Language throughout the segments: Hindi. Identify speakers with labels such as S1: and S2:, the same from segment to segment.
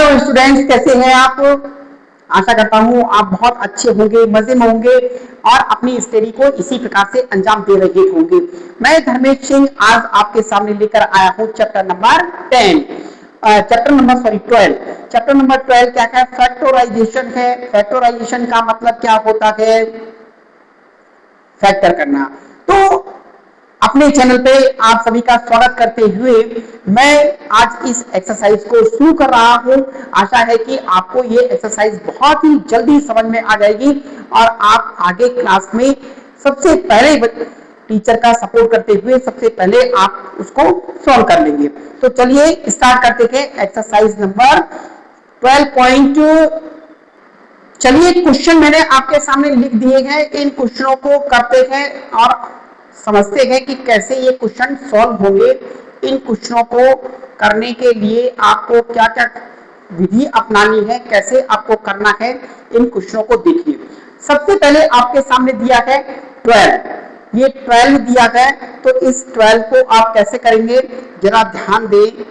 S1: हेलो स्टूडेंट्स, कैसे हैं आप। आशा करता हूं आप बहुत अच्छे होंगे, मजे में होंगे और अपनी स्टडी को इसी प्रकार से अंजाम दे रहे होंगे। मैं धर्मेश सिंह आज आपके सामने लेकर आया हूं चैप्टर नंबर 12। चैप्टर नंबर 12 क्या है? फैक्टराइजेशन है। फैक्टराइजेशन का मतलब क्या होता है? फैक्टर करना। तो अपने चैनल पे आप सभी का स्वागत करते हुए मैं आज इस एक्सरसाइज को शुरू कर रहा हूं। आशा है कि आपको ये एक्सरसाइज बहुत ही जल्दी समझ में आ जाएगी और आप आगे क्लास में सबसे पहले टीचर का सपोर्ट करते हुए सबसे पहले आप उसको सॉल्व कर लेंगे। तो चलिए स्टार्ट करते हैं एक्सरसाइज नंबर 12। चलिए, क्वेश्चन मैंने आपके सामने लिख दिए हैं। इन क्वेश्चनों को करते हैं और समझते हैं कि कैसे ये क्वेश्चन सॉल्व होंगे। इन क्वेश्चनों को करने के लिए आपको क्या क्या विधि अपनानी है, कैसे आपको करना है, इन क्वेश्चनों को देखिए। सबसे पहले आपके सामने दिया है 12। ये 12 दिया है, तो इस 12 को आप कैसे करेंगे जरा ध्यान दें।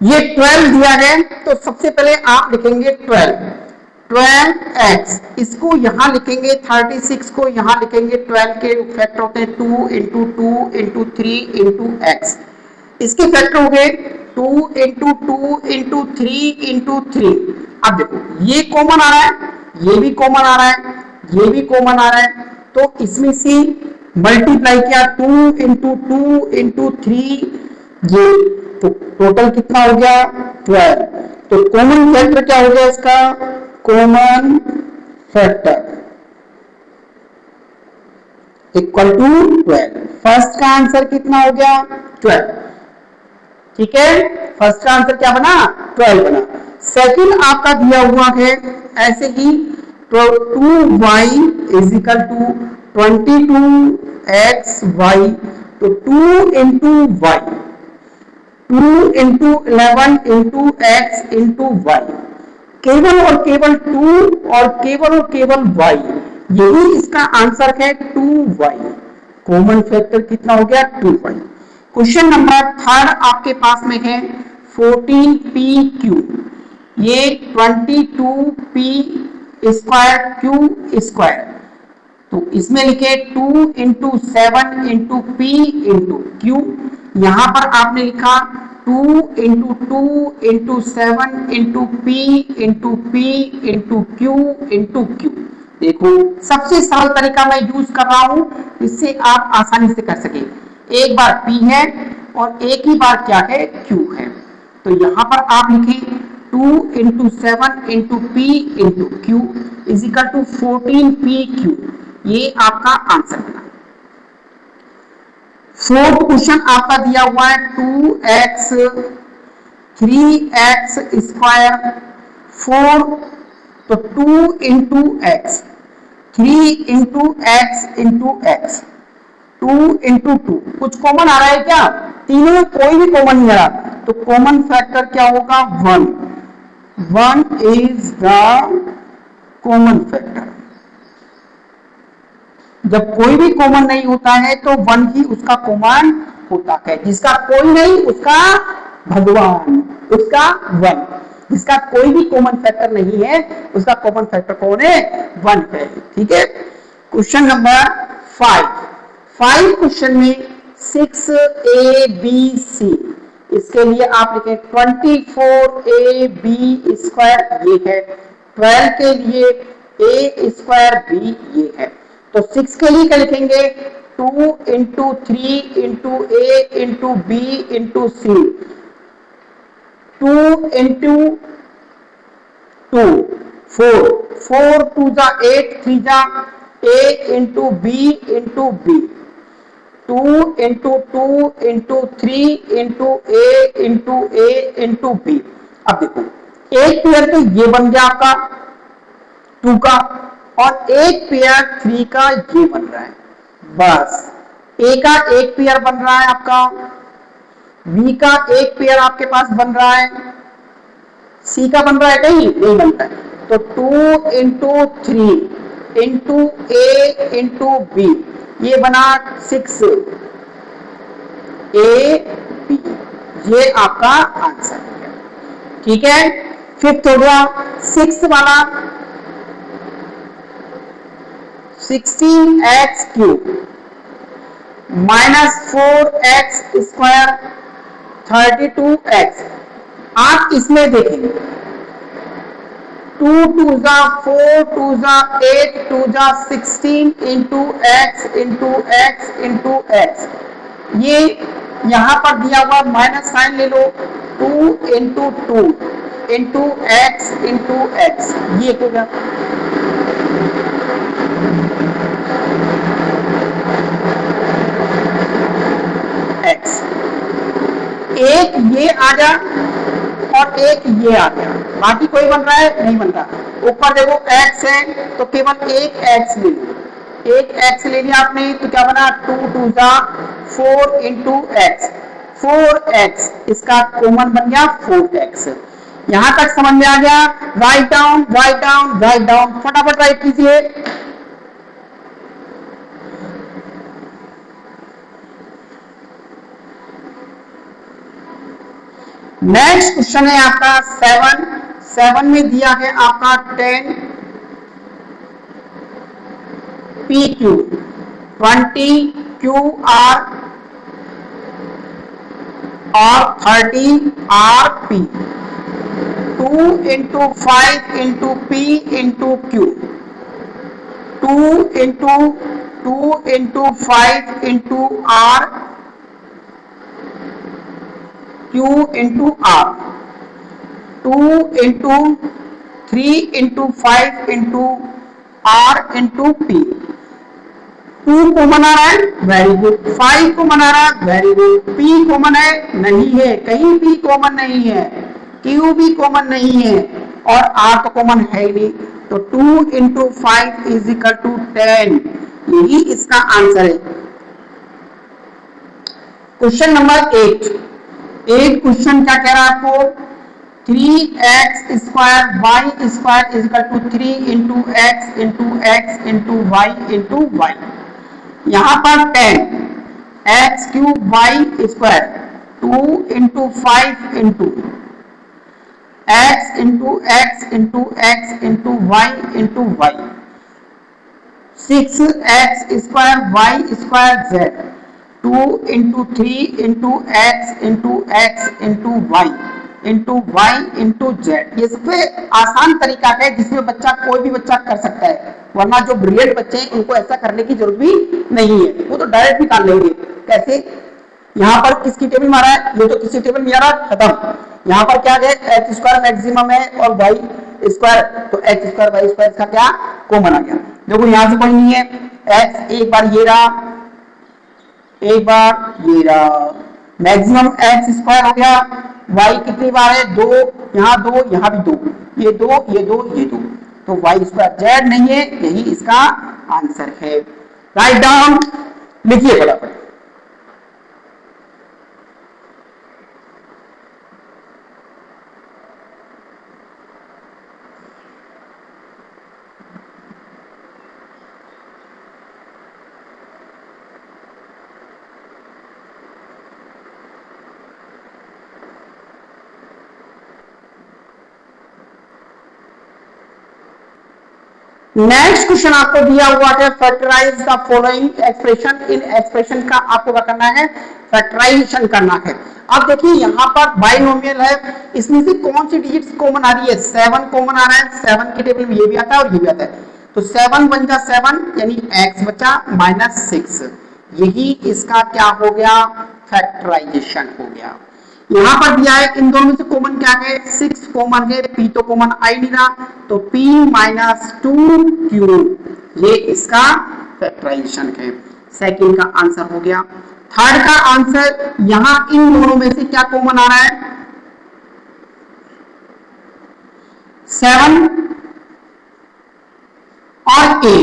S1: ये 12 दिया है, तो सबसे पहले आप लिखेंगे 12x, इसको यहां लिखेंगे। 36 को यहां लिखेंगे। 12 के फैक्टर होते हैं 2 इंटू 2 इंटू 3 इंटू एक्स। इसके फैक्टर हो गए 2 इंटू 2 इंटू 3 इंटू 3। अब देखो, ये कॉमन आ रहा है, ये भी कॉमन आ रहा है, ये भी कॉमन आ रहा है, तो इसमें से मल्टीप्लाई किया 2 इंटू 2 इंटू 3, ये तो टोटल कितना हो गया 12। तो कॉमन फैक्टर क्या हो गया इसका? Common factor equal to 12। First का आंसर कितना हो गया? 12। ठीक है, फर्स्ट का आंसर क्या बना? 12 बना। सेकंड आपका दिया हुआ है ऐसे ही, तो 2y is equal to 22xy, तो 2 into y, 2 into 11 into x into y. केवल और केवल 2 और केवल y, यही इसका आंसर है 2y। कॉमन फैक्टर कितना हो गया? 2y। क्वेश्चन नंबर 3 आपके पास में है 14pq, ये 22p स्क्वायर q स्क्वायर, तो इसमें लिखे 2 into 7 into p into q। यहां पर आपने लिखा 2 into 2 into 7 into p into p into q into q। देखो, सबसे सरल तरीका मैं यूज कर रहा हूं, इससे आप आसानी से कर सके। एक बार p है और एक ही बार क्या है? q है। तो यहां पर आप लिखें 2 into 7 into p into q is equal to 14pq। ये आपका आंसर बना। फोर्थ क्वेश्चन आपका दिया हुआ है 2x 3x स्क्वायर 4, तो 2 into x, 3 into x into x, 2 into 2। कुछ कॉमन आ रहा है क्या? तीनों में कोई भी कॉमन नहीं आ रहा, तो कॉमन फैक्टर क्या होगा? 1। 1 इज द कॉमन फैक्टर। जब कोई भी कॉमन नहीं होता है तो 1 ही उसका कॉमन होता है। जिसका कोई नहीं उसका भगवान, उसका 1। जिसका कोई भी कॉमन फैक्टर नहीं है उसका कॉमन फैक्टर कौन है? 1 है। ठीक है, क्वेश्चन नंबर 5 क्वेश्चन में 6ab, इसके लिए आप लिखें 24ab स्क्वायर, ये है। 12 के लिए a स्क्वायर b, ये है। तो 6 के लिए क्या लिखेंगे? 2 into 3 into a into b into c, 2 into 2 4, 4 2 जा 8, 3 जा a into b into b, 2 into 2 into 3 into a into b। अब देखो, एक पेयर तो ये बन गया आपका 2 का, और एक पेयर 3 का ये बन रहा है। बस ए का एक पेयर बन रहा है आपका, बी का एक पेयर आपके पास बन रहा है, सी का बन रहा है? कहीं नहीं बन रहा है। तो 2 इंटू 3 इंटू ए इंटू बी, ये बना 6 ए बी, ये आपका आंसर हो गया। ठीक है, फिफ्थ हो गया। सिक्स वाला 16x cube minus 4x square 32x। आप इसमें देखेंगे 2 2 जा 4 2 जा 8 2 जा 16 into x into x into x, ये यहां पर दिया हुआ माइनस साइन ले लो, 2 into 2 into x into x, ये हो गया। एक्स, एक ये आ गया और एक ये आ गया, बाकी कोई बन रहा है नहीं बन रहा। ऊपर देखो x है तो केवल एक x ले लो, एक x ले लिया आपने तो क्या बना 2 2 जा 4 इंटू एक्स, 4x, इसका कॉमन बन गया 4x। यहां तक समझ में आ गया। Write down write down write down, फटाफट राइट कीजिए। नेक्स्ट क्वेश्चन है आपका 7 में दिया है आपका 10 पी क्यू 20 क्यू आर और 30 R P, 2 into 5 into P into Q, 2 into 5 into R Q into R, 2 into 3 into 5 into R into P. 2 common आ रहा है, वेरी गुड। 5 कॉमन आ रहा है, वेरी गुड। P कॉमन है, नहीं है, कहीं भी कॉमन नहीं है। Q भी कॉमन नहीं है और R तो कॉमन है ही नहीं, तो 2 इंटू 5 इज इक्वल टू 10, यही इसका आंसर है। क्वेश्चन नंबर 8 क्वेश्चन क्या कह रहा है आपको, 3x square y square is equal to 3 into x into x into y into y. यहां पर 10 x cube y square 2 into 5 into x into x into x into y into y, 6x square y square z 2 into 3 into x into x into y into z. ये सबसे आसान तरीका है जिसमें बच्चा कोई भी बच्चा कर सकता है, वरना जो ब्रिलियंट बच्चे हैं उनको ऐसा करने की जरूरत भी नहीं है, वो तो डायरेक्ट निकाल लेंगे। कैसे, यहाँ पर किसकी टेबल मारा है, ये तो किसी टेबल में आ रहा, खत्म। यहाँ पर क्या है, एक्स स्क्वायर मैक्सिमम है और वाई स्क्वायर, तो एक्स स्क्वायर वाई स्क्वायर का क्या कॉमन आ गया। देखो यहाँ से कोई नहीं है, एक्स एक बार ये रहा, एक बार ये रहा, मैक्सिमम एक्स स्क्वायर हो गया। वाई कितनी बार है, 2, यहाँ 2, यहाँ भी 2, ये 2 ये 2 ये 2, तो वाई स्क्वायर जेड नहीं है, यही इसका आंसर है। राइट डाउन, लिखिए फटाफट। नेक्स्ट क्वेश्चन आपको दिया हुआ है, फैक्टराइज द फॉलोइंग एक्सप्रेशन। इन एक्सप्रेशन का आपको क्या करना है, फैक्टराइजेशन करना है। अब देखिए यहाँ पर बाइनोमियल है, इसमें से कौन सी डिजिट्स कॉमन आ रही है, 7 कॉमन आ रहा है। 7 की टेबल में ये भी आता है और ये भी आता है, तो 7 बन जा 7 यानी x बचा -6, यही इसका क्या हो गया, फैक्टराइजेशन हो गया। यहां पर दिया है इन दोनों में से कॉमन क्या है, 6 कॉमन है, p तो कॉमन आ ही नहीं रहा, तो p - 2q, ये इसका फैक्टराइजेशन है। सेकंड का आंसर हो गया। थर्ड का आंसर, यहां इन दोनों में से क्या कॉमन आ रहा है, 7 और a,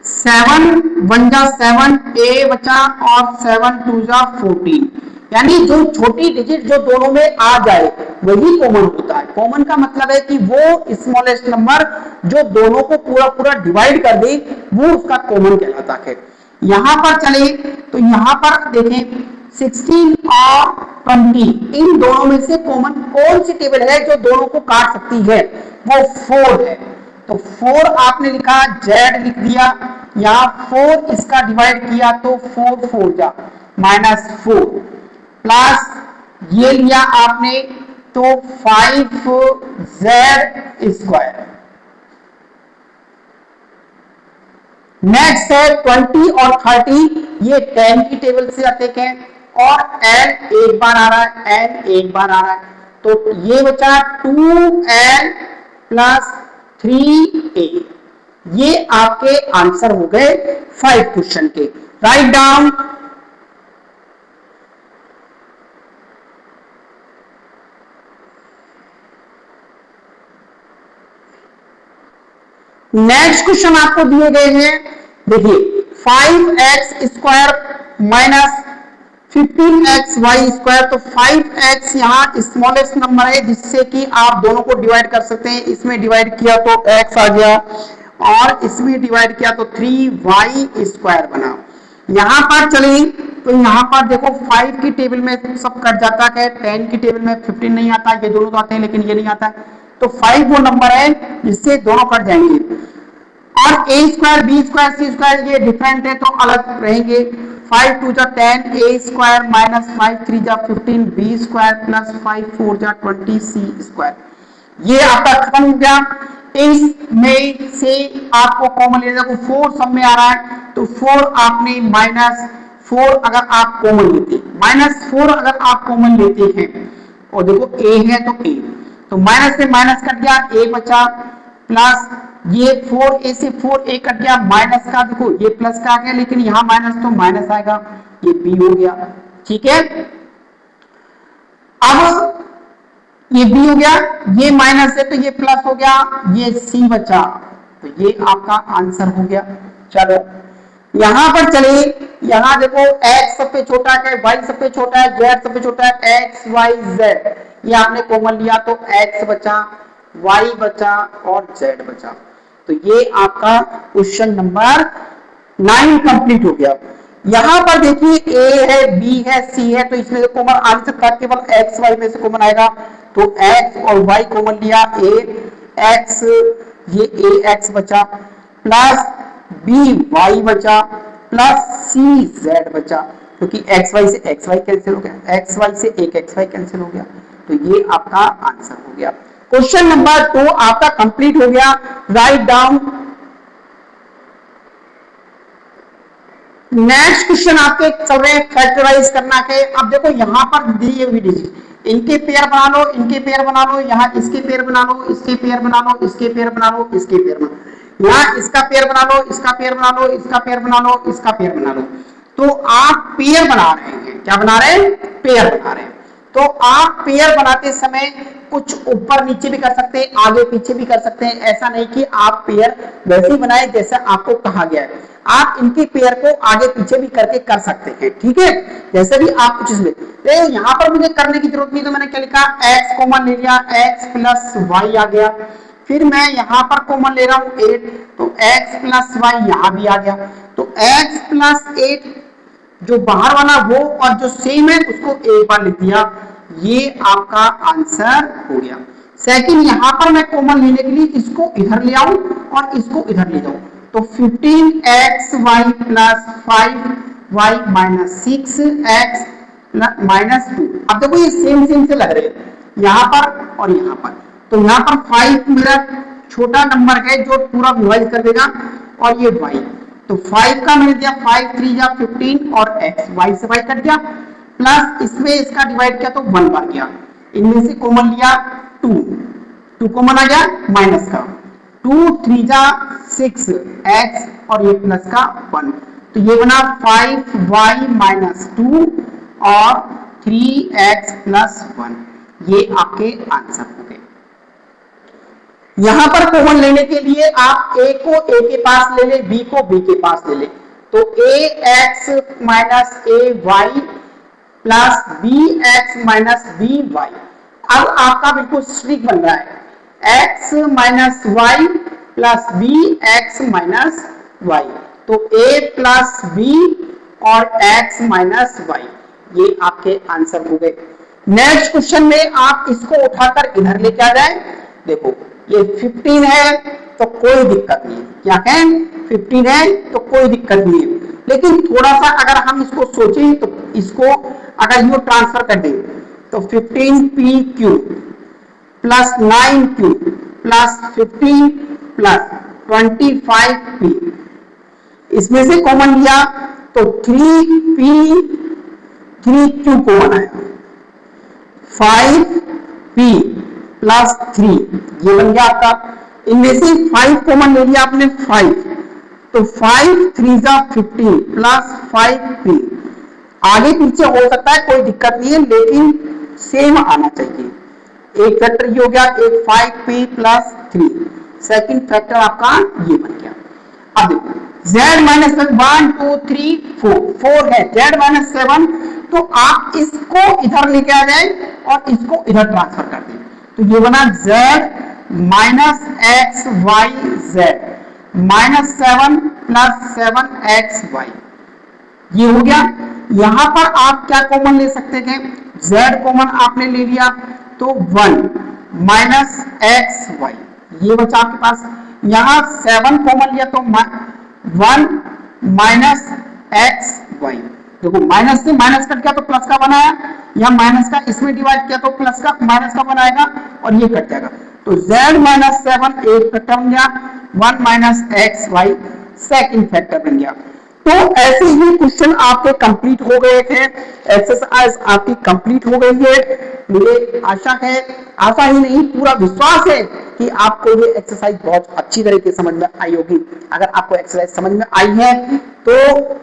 S1: 7 1 जा 7, a बचा और 7 2 जा 14, यानी जो छोटी डिजिट जो दोनों में आ जाए वही कॉमन होता है। कॉमन का मतलब है कि वो स्मॉलेस्ट नंबर जो दोनों को पूरा पूरा डिवाइड कर दे वो उसका कॉमन कहलाता है। यहां पर चले तो यहां पर देखें 16 और 20 इन दोनों में से कॉमन कौन सी टेबल है जो दोनों को काट सकती है, वो 4 है। तो 4 आपने लिखा, जेड लिख दिया, यहां 4 इसका डिवाइड किया तो 4 4 जा -4 प्लस ये लिया आपने तो 5z²। नेक्स्ट है 20 और 30, ये 10 की टेबल से आते हैं और n एक बार आ रहा है, n एक बार आ रहा है, तो ये बचा 2n प्लस 3a। ये आपके आंसर हो गए 5 क्वेश्चन के। Write down. नेक्स्ट क्वेश्चन आपको दिए गए हैं, देखिए 5x² माइनस 15xy², तो 5x यहाँ स्मॉलेस्ट नंबर है जिससे कि आप दोनों को डिवाइड कर सकते हैं। इसमें डिवाइड किया तो x आ गया और इसमें डिवाइड किया तो 3y² बना। यहां पर चले तो यहां पर देखो 5 की टेबल में सब कट जाता है, 10 की टेबल में 15 नहीं आता, ये दोनों तो आते हैं लेकिन ये नहीं आता है, तो 5 वो नंबर है जिससे दोनों कट जाएंगे। और a² b² c² ये डिफरेंट है तो अलग रहेंगे। 5 2 जा 10 a² माइनस 5 3 जा 15 b² प्लस 5 4 जा 20 c²। ये आपका खत्म हो गया। इसमें से आपको कॉमन लेना, 4 सब में आ रहा है तो 4 आपने -4 अगर आप कॉमन लेते, -4 अगर आप कॉमन लेते हैं और देखो a है तो a, तो माइनस से माइनस कट गया, a बचा प्लस ये 4a से 4a कट गया, माइनस का देखो ये प्लस का आ गया लेकिन यहां माइनस तो माइनस आएगा, ये b हो गया। ठीक है, अब ये b हो गया, ये माइनस है तो ये प्लस हो गया, ये c बचा, तो ये आपका आंसर हो गया। चलो यहां पर चले, यहां देखो x सबसे छोटा है, y सबसे छोटा है, z सबसे छोटा है, x y z ये आपने कॉमन लिया तो x बचा, y बचा और z बचा। तो ये आपका क्वेश्चन नंबर 9 कंप्लीट हो गया। यहां पर देखिए a है, b है, c है, तो इसमें से कॉमन आ नहीं सकता, केवल x y में से कॉमन आएगा, तो x और y कॉमन लिया, a x ये a x बचा प्लस b y बचा प्लस c z बचा, क्योंकि x y से x y कैंसिल हो गया, x y से एक x y कैंसिल हो गया, तो ये आपका आंसर हो गया। क्वेश्चन नंबर 2 आपका कंप्लीट हो गया। Write down. नेक्स्ट क्वेश्चन आपके चल रहे फैक्टराइज करना है। अब देखो यहां पर दिए हुए डिजिट, इनके पेयर बना लो, इनके पेयर बना लो, यहाँ इसके पेयर बना लो, इसके पेयर बना लो, इसके पेयर बना लो, इसके पेयर बना लो, यहाँ इसका पेयर बना लो, इसका पेयर बना लो, इसका पेयर बना लो, इसका पेयर बना लो। तो आप पेयर बना रहे हैं, क्या बना रहे हैं? पेयर बना रहे हैं। तो आप पेयर बनाते समय कुछ ऊपर नीचे भी कर सकते हैं, आगे पीछे भी कर सकते हैं, ऐसा नहीं कि आप पेयर वैसे ही बनाए जैसा आपको कहा गया है, आप इनके पेयर को आगे पीछे भी करके कर सकते हैं। ठीक है, जैसे भी आप कुछ इसमें तो यहाँ पर मुझे करने की जरूरत नहीं, तो मैंने क्या लिखा, x कॉमन ले लिया, x प्लस y आ गया, फिर मैं यहाँ पर कॉमन ले रहा हूँ 8, तो x प्लस y यहाँ भी आ गया, तो x प्लस 8 जो बाहर वाला वो और जो सेम है उसको एक बार लिख दिया, ये आपका आंसर हो गया। सेकंड, यहां पर मैं कॉमन लेने के लिए इसको इधर ले आऊं और इसको इधर ले जाऊं, तो 15xy plus 5y minus 6x minus 2। अब देखो ये सेम सेम से लग रहे हैं यहां पर और यहां पर, तो यहां पर 5 मेरा छोटा नंबर है जो पूरा डिवाइड कर देगा, और ये y, तो 5 का मैंने दिया 5 3 जा 15 और x, y से y कट गया, प्लस इसमें इसका डिवाइड किया तो 1 बन गया, इनमें से कॉमन लिया 2 कॉमन आ गया, माइनस का 2 3 जा 6 x और ये प्लस का 1, तो ये बना 5y माइनस 2 और 3x प्लस 1, ये आपके आंसर हो गए। यहां पर कॉमन लेने के लिए आप a को a के पास ले ले, b को b के पास ले ले, तो ax minus ay plus bx minus by, अब आपका बिल्कुल स्ट्रिक बन रहा है x minus y plus b x minus y, तो a प्लस बी और x माइनस वाई, ये आपके आंसर हो गए। नेक्स्ट क्वेश्चन में आप इसको उठाकर इधर लेके आ जाए। देखो ये 15 है तो कोई दिक्कत नहीं है, क्या कहें 15 है तो कोई दिक्कत नहीं है, लेकिन थोड़ा सा अगर हम इसको सोचें तो इसको अगर यू ट्रांसफर कर दें तो 15p Q plus 9q plus 15 plus 25p, इसमें से कॉमन लिया तो 3p 3q कॉमन आया, 5p प्लस 3 ये बन गया आपका। इनमें से 5 कॉमन ले लिया आपने 5, तो 5 3 जा 15 प्लस 5p, आगे पीछे हो सकता है कोई दिक्कत नहीं है लेकिन सेम आना चाहिए। एक फैक्टर ये हो गया, एक 5p प्लस 3, सेकंड फैक्टर आपका ये बन गया। अब देखो z माइनस 1 2 3 4 है, z माइनस 7, तो आप इसको इधर लेके आ जाए और इसको इधर ट्रांसफर कर दें, तो ये बना z minus x y z minus 7 plus 7xy, ये हो गया। यहां पर आप क्या कॉमन ले सकते हैं, z कॉमन आपने ले लिया तो 1 माइनस एक्स वाई, ये बचा आपके पास। यहां 7 कॉमन लिया तो 1 माइनस एक्स वाई, देखो माइनस से माइनस कट गया तो प्लस का बनाया, या माइनस का इसमें डिवाइड किया तो प्लस का माइनस का बनाएगा और ये कट जाएगा, तो z माइनस 7 एक फैक्टर बन गया, 1 minus x y second factor बन गया। तो ऐसे ही क्वेश्चन आपके कंप्लीट हो गए थे, एक्सरसाइज आपकी कंप्लीट हो गई है। मुझे आशा है, आशा ही नहीं पूरा विश्वास है कि आपको ये एक्सरसाइज बहुत अच्छी तरीके से समझ में आई होगी। अगर आपको एक्सरसाइज समझ में आई है तो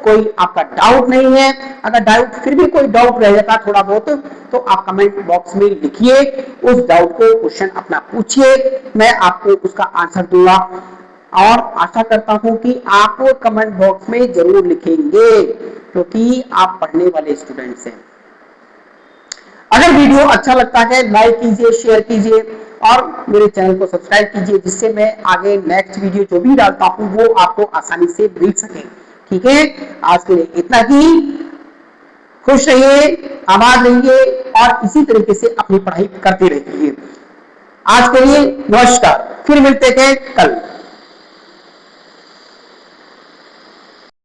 S1: कोई आपका डाउट नहीं है, अगर डाउट फिर भी कोई डाउट रह जाता थोड़ा बहुत तो आप कमेंट बॉक्स में लिखिए, उस डाउट को क्वेश्चन अपना पूछिए, मैं आपको उसका आंसर दूंगा और आशा करता हूं कि आप कमेंट बॉक्स में जरूर लिखेंगे क्योंकि आप पढ़ने वाले स्टूडेंट्स हैं। अगर वीडियो अच्छा लगता है लाइक कीजिए, शेयर कीजिए और मेरे चैनल को सब्सक्राइब कीजिए, जिससे मैं आगे नेक्स्ट वीडियो जो भी डालता हूं वो आपको आसानी से मिल सके। ठीक है, आज के लिए इतना ही। खुश रहिए, आबाद रहिए और इसी तरीके से अपनी पढ़ाई करते रहिए। आज के लिए नमस्कार, फिर मिलते हैं कल।